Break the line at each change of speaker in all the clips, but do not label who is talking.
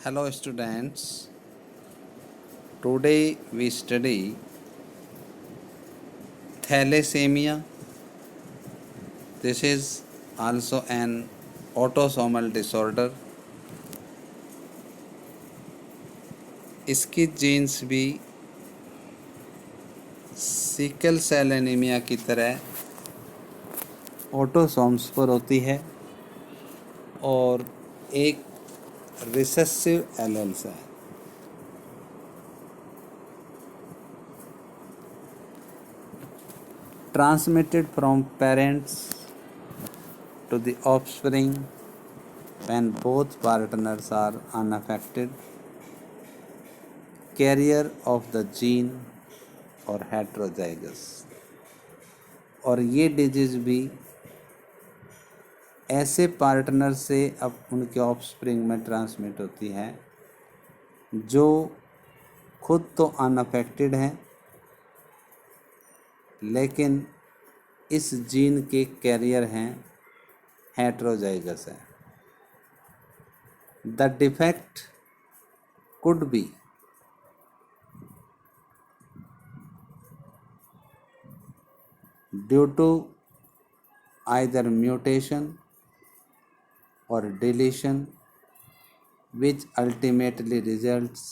Hello students, today we study thalassemia. This is also an autosomal disorder. इसकी jeans भी sickle cell anaemia की तरह autosomes पर होती है और एक रिसेसिव एलेल्स है। Transmitted from parents to the offspring when both partners are unaffected, carrier of the gene और heterozygous। और ये डिजीज़ भी ऐसे पार्टनर से अब उनके ऑफस्प्रिंग में ट्रांसमिट होती है जो खुद तो अनअफेक्टेड हैं लेकिन इस जीन के कैरियर हैं, हेट्रोजाइगस है। The defect could be due to either mutation or deletion which ultimately results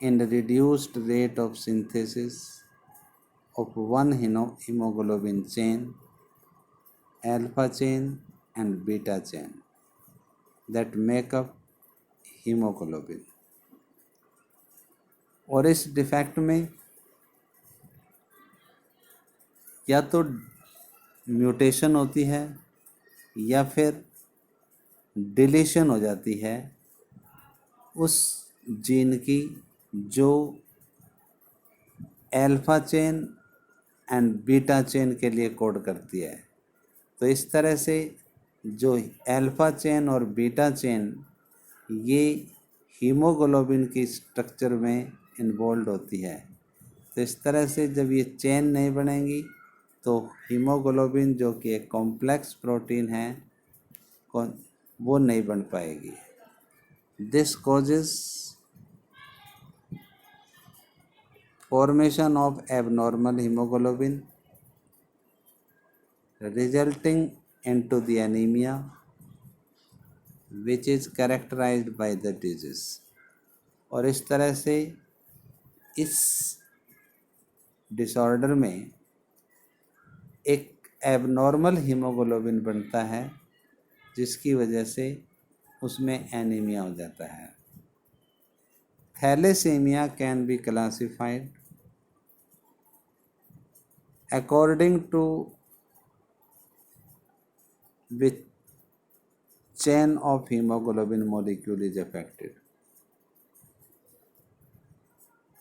in reduced rate of synthesis of one hemoglobin chain, alpha chain and beta chain that make up hemoglobin। और इस defect में या तो mutation होती है या फिर deletion हो जाती है उस जीन की जो alpha chain and beta chain के लिए कोड करती है। तो इस तरह से जो अल्फा चेन और बीटा चेन ये हीमोग्लोबिन की स्ट्रक्चर में इन्वॉल्व होती है। तो इस तरह से जब ये चेन नहीं बनेंगी तो हीमोग्लोबिन जो कि एक कॉम्प्लेक्स प्रोटीन है वो नहीं बन पाएगी। This causes formation of abnormal hemoglobin resulting into the anemia which is characterized by the disease। और इस तरह से इस डिसऑर्डर में एक एबनॉर्मल हीमोग्लोबिन बनता है जिसकी वजह से उसमें एनीमिया हो जाता है। Thalassaemia can be classified according to which chain of hemoglobin molecule is affected।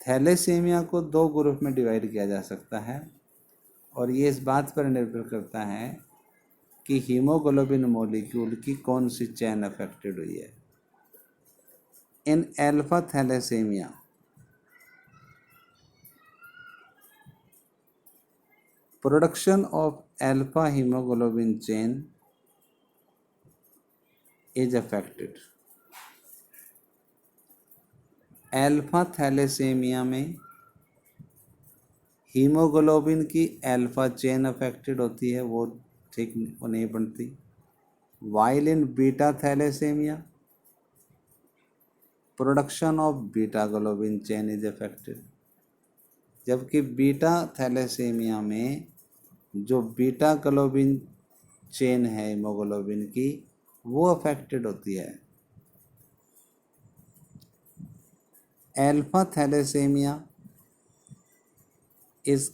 Thalassaemia को दो ग्रुप में डिवाइड किया जा सकता है और ये इस बात पर निर्भर करता है कि हीमोग्लोबिन मॉलिक्यूल की कौन सी चेन अफेक्टेड हुई है। In alpha thalassemia production of alpha hemoglobin chain is affected। Alpha thalassemia में हीमोग्लोबिन की अल्फा चेन अफेक्टेड होती है, वो नहीं बनती। While in beta thalassemia production of beta globin chain is affected. जबकि बीटा थैलेसीमिया में जो बीटा ग्लोबिन चेन है हीमोग्लोबिन की वो अफेक्टेड होती है। Alpha thalassemia is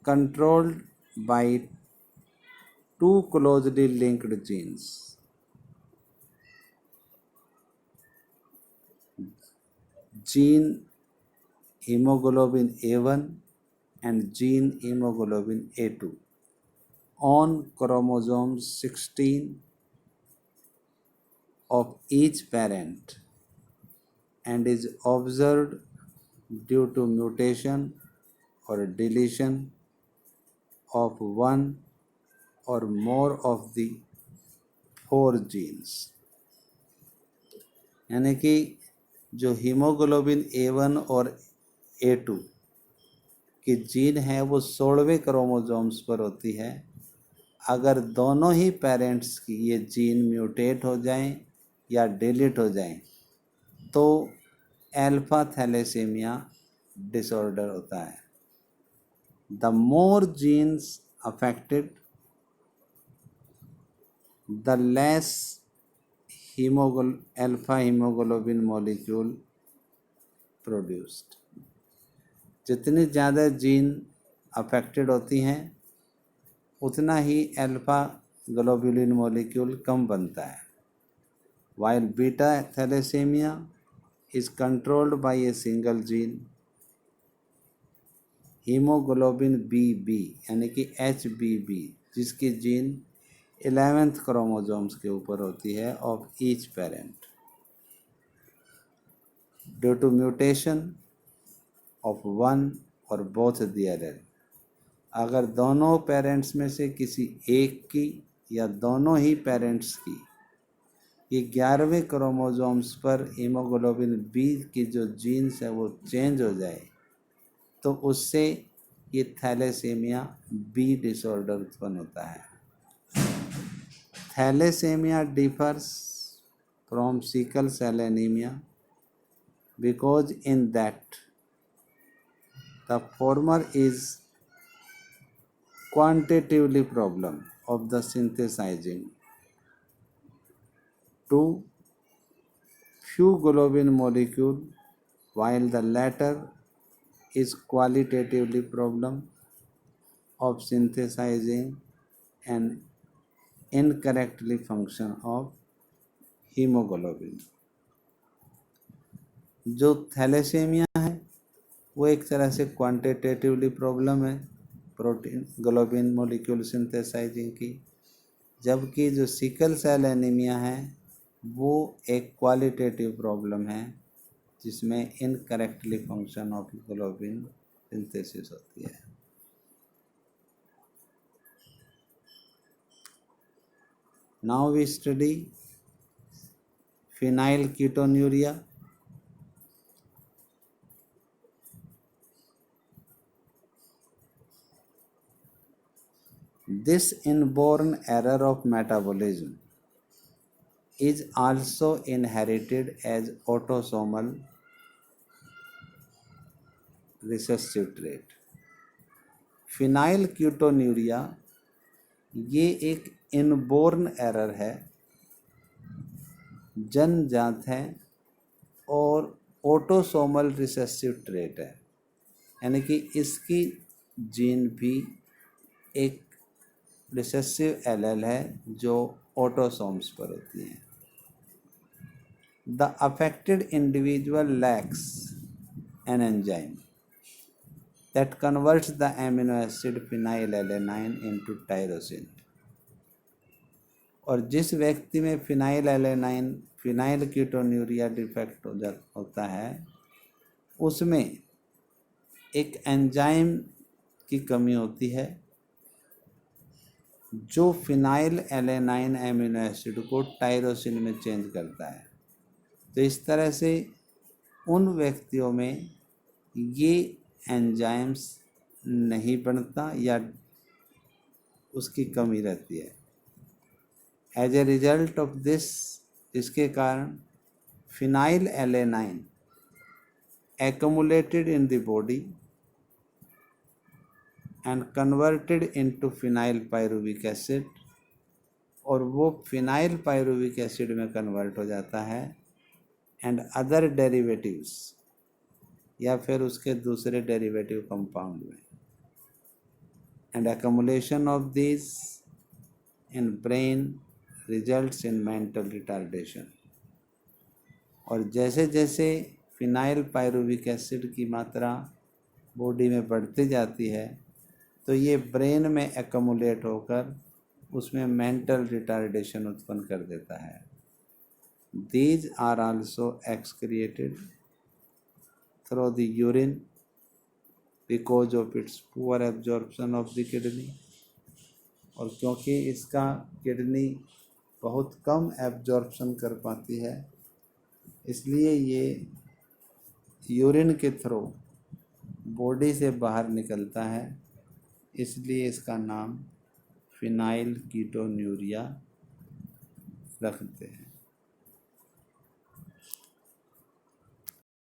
controlled by two closely linked genes, gene hemoglobin A1 and gene hemoglobin A2 on chromosome 16 of each parent and is observed due to mutation or deletion of one or more of the 4 genes। यानी कि जो haemoglobin A1 और A2 की gene है वो 16वें chromosomes पर होती है। अगर दोनों ही पेरेंट्स की ये जीन म्यूटेट हो जाएं या डिलीट हो जाएं तो अल्फा थैलेसीमिया डिसऑर्डर होता है। The more genes affected the less alpha haemoglobin molecule produced. जितनी ज़्यादा जीन अफेक्टेड होती हैं उतना ही अल्फा ग्लोबुलिन मॉलिक्यूल कम बनता है। While beta thalassaemia is controlled by a single gene haemoglobin BB यानी कि HBB, जिसकी जीन 11th क्रोमोसोम्स के ऊपर होती है of each parent. Due to mutation of one और बोथ द अदर, अगर दोनों पेरेंट्स में से किसी एक की या दोनों ही पेरेंट्स की ये 11वें क्रोमोसोम्स पर हीमोग्लोबिन बी की जो जीन्स है वो चेंज हो जाए तो उससे ये थैलेसीमिया बी डिसऑर्डर उत्पन्न होता है। Thalassaemia differs from sickle cell anaemia because in that the former is quantitatively problem of the synthesising too few globin molecule, while the latter is qualitatively problem of synthesizing and incorrectly function of hemoglobin। जो thalassaemia है वो एक तरह से quantitatively problem है protein globin molecule synthesising की, जबकि जो सिकल सेल एनीमिया है वो एक क्वालिटेटिव प्रॉब्लम है जिसमें incorrectly function of globin synthesis होती है। Now we study phenylketonuria. This inborn error of metabolism is also inherited as autosomal recessive trait। Phenylketonuria ये एक इनबोर्न एरर है, जन्मजात है और ऑटोसोमल रिसेसिव ट्रेट है, यानी कि इसकी जीन भी एक रिसेसिव एलेल है जो ऑटोसोम्स पर होती है। The affected individual lacks an enzyme that converts the amino acid phenylalanine into tyrosine। और जिस व्यक्ति में फिनाइल कीटोन्यूरिया डिफेक्ट होता है उसमें एक एंजाइम की कमी होती है जो फिनाइल एलेनाइन एमिनो एसिड को टायरोसिन में चेंज करता है। तो इस तरह से उन व्यक्तियों में ये एंजाइम्स नहीं बनता या उसकी कमी रहती है। As a result of this, इसके कारण phenylalanine accumulated in the body and converted into phenyl pyruvic acid, और वो फिनाइल पायरुविक एसिड में कन्वर्ट हो जाता है एंड अदर डेरिवेटिव्स या फिर उसके दूसरे डेरिवेटिव कंपाउंड में, and accumulation of these in brain results in mental retardation। और जैसे जैसे फिनाइल पायरुविक एसिड की मात्रा बॉडी में बढ़ती जाती है तो ये ब्रेन में एक्यूमुलेट होकर उसमें मेंटल रिटार्डेशन उत्पन्न कर देता है। These are also excreted through the urine because of its poor absorption of the kidney। और क्योंकि इसका किडनी बहुत कम एब्जॉर्प्शन कर पाती है इसलिए ये यूरिन के थ्रू बॉडी से बाहर निकलता है, इसलिए इसका नाम फिनाइल कीटोन्यूरिया रखते हैं।